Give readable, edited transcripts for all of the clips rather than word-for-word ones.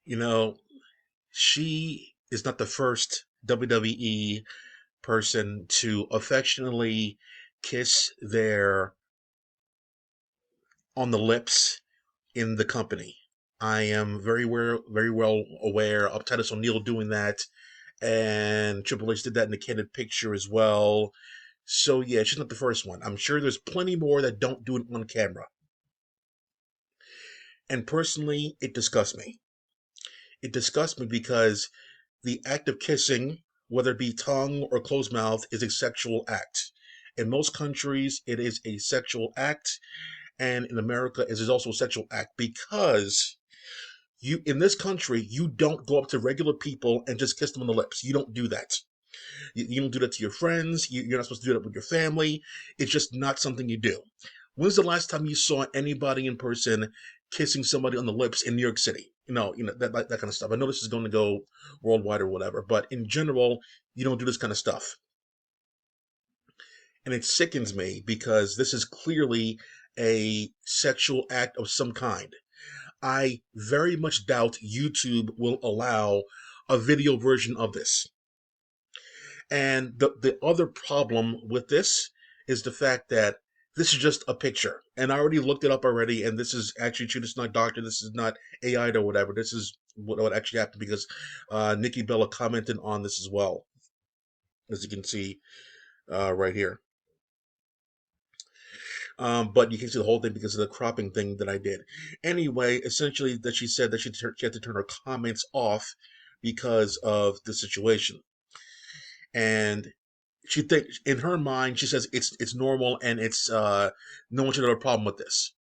You know, she is not the first WWE person to affectionately kiss their on the lips in the company. I am very well aware of Titus O'Neil doing that, and Triple H did that in the candid picture as well. So yeah, she's not the first one. I'm sure there's plenty more that don't do it on camera. And personally, it disgusts me. It disgusts me because the act of kissing, whether it be tongue or closed mouth, is a sexual act. In most countries, it is a sexual act, and in America, it is also a sexual act because you in this country you don't go up to regular people and just kiss them on the lips. You don't do that. You don't do that to your friends. You're not supposed to do that with your family. It's just not something you do. When's the last time you saw anybody in person kissing somebody on the lips in New York City? That kind of stuff. I know this is going to go worldwide or whatever, but in general, you don't do this kind of stuff, and it sickens me because this is clearly a sexual act of some kind. I very much doubt YouTube will allow a video version of this. And the other problem with this is the fact that this is just a picture. And I already looked it up already, and this is actually true. This is not doctor. This is not AI or whatever. This is what actually happened because Nikki Bella commented on this as well, as you can see right here. But you can see the whole thing because of the cropping thing that I did. Anyway, essentially, that she said that she had to turn her comments off because of the situation, and she thinks in her mind she says it's normal and it's no one should have a problem with this.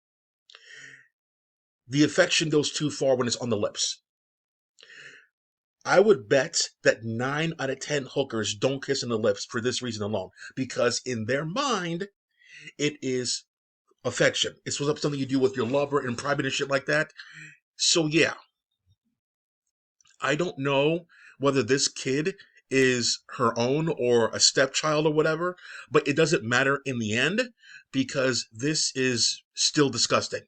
The affection goes too far when it's on the lips. I would bet that 9 out of 10 hookers don't kiss on the lips for this reason alone, because in their mind it is affection. It's something you do with your lover in private and shit like that. So yeah, I don't know whether this kid is her own or a stepchild or whatever, but it doesn't matter in the end because this is still disgusting.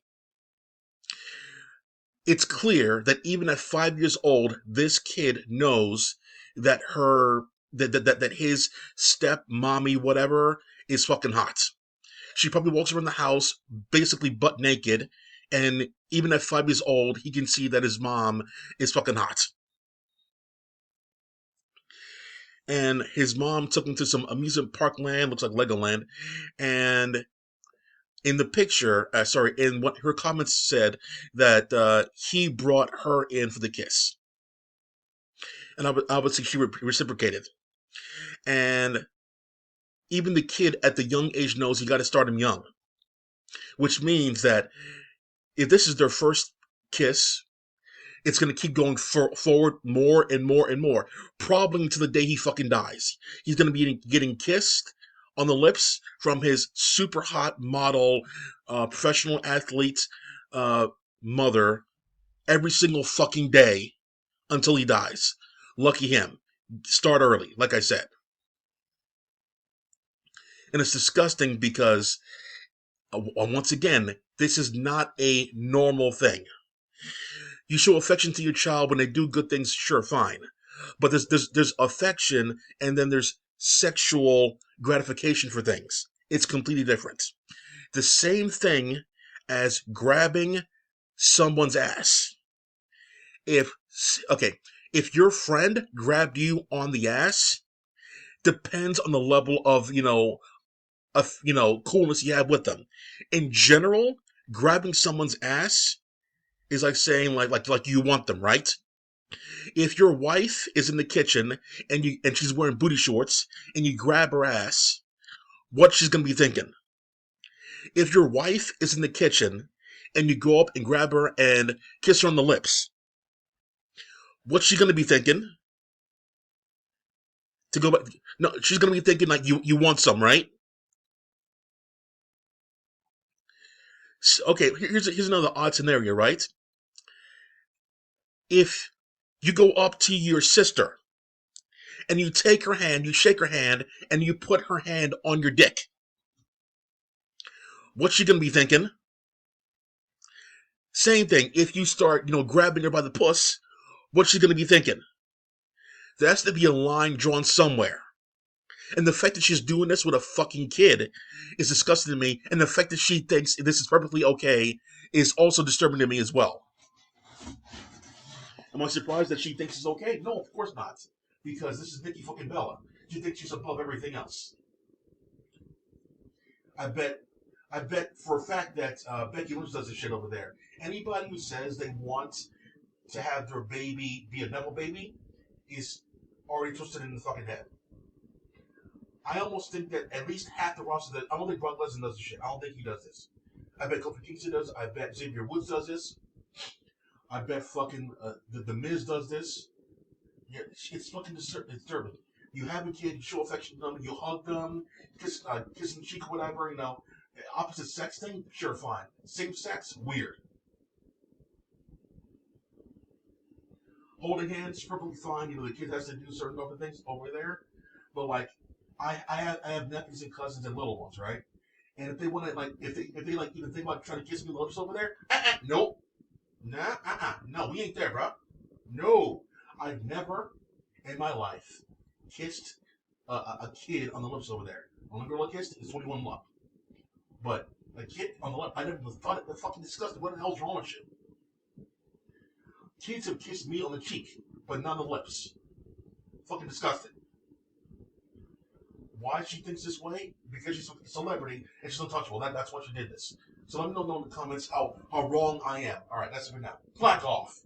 It's clear that even at 5 years old, this kid knows that his step mommy whatever is fucking hot. She probably walks around the house basically butt naked, and even at 5 years old, he can see that his mom is fucking hot. And his mom took him to some amusement park land, looks like Legoland, and in the picture, in what her comments said, that he brought her in for the kiss, and obviously she reciprocated. And even the kid at the young age knows you got to start him young, which means that if this is their first kiss, it's going to keep going forward more and more and more, probably until the day he fucking dies. He's going to be getting kissed on the lips from his super hot model, professional athlete mother every single fucking day until he dies. Lucky him. Start early, like I said. And it's disgusting because, once again, this is not a normal thing. You show affection to your child when they do good things, sure, fine. But there's affection and then there's sexual gratification for things. It's completely different. The same thing as grabbing someone's ass. If okay, if your friend grabbed you on the ass, depends on the level of coolness you have with them. In general, grabbing someone's ass is like saying like you want them, right? If your wife is in the kitchen and she's wearing booty shorts and you grab her ass, what she's gonna be thinking? If your wife is in the kitchen and you go up and grab her and kiss her on the lips, what's she gonna be thinking? To go back, no, she's gonna be thinking like you want some, right? Okay, here's another odd scenario, right? If you go up to your sister and you take her hand, you shake her hand, and you put her hand on your dick, what's she gonna be thinking? Same thing. If you start, grabbing her by the puss, What's she gonna be thinking? There has to be a line drawn somewhere. And the fact that she's doing this with a fucking kid is disgusting to me. And the fact that she thinks this is perfectly okay is also disturbing to me as well. Am I surprised that she thinks it's okay? No, of course not. Because this is Nikki fucking Bella. She thinks she's above everything else. I bet for a fact that Becky Lynch does this shit over there. Anybody who says they want to have their baby be a Neville baby is already twisted in the fucking head. I almost think that at least half the roster that I don't think Brock Lesnar does this shit. I don't think he does this. I bet Kofi Kingston does. I bet Xavier Woods does this. I bet fucking the Miz does this. Yeah, it's fucking disturbing. You have a kid, you show affection to them, you hug them, kiss the cheek or whatever. You know, opposite sex thing, sure, fine. Same sex, weird. Holding hands, perfectly fine. You know, the kid has to do certain other things over there. But like, I have nephews and cousins and little ones, right? And if they want to like, if they like even think about trying to kiss me on the lips over there, nope, nah, no, we ain't there, bro. No, I've never in my life kissed a kid on the lips over there. Only girl I kissed is 21 Love. But a kid on the lip, I never thought it. That's fucking disgusting. What the hell's wrong with you? Kids have kissed me on the cheek, but not on the lips. Fucking disgusting. Why she thinks this way? Because she's a celebrity and she's untouchable. That's why she did this. So let me know in the comments how wrong I am. All right, that's it for now. Black off.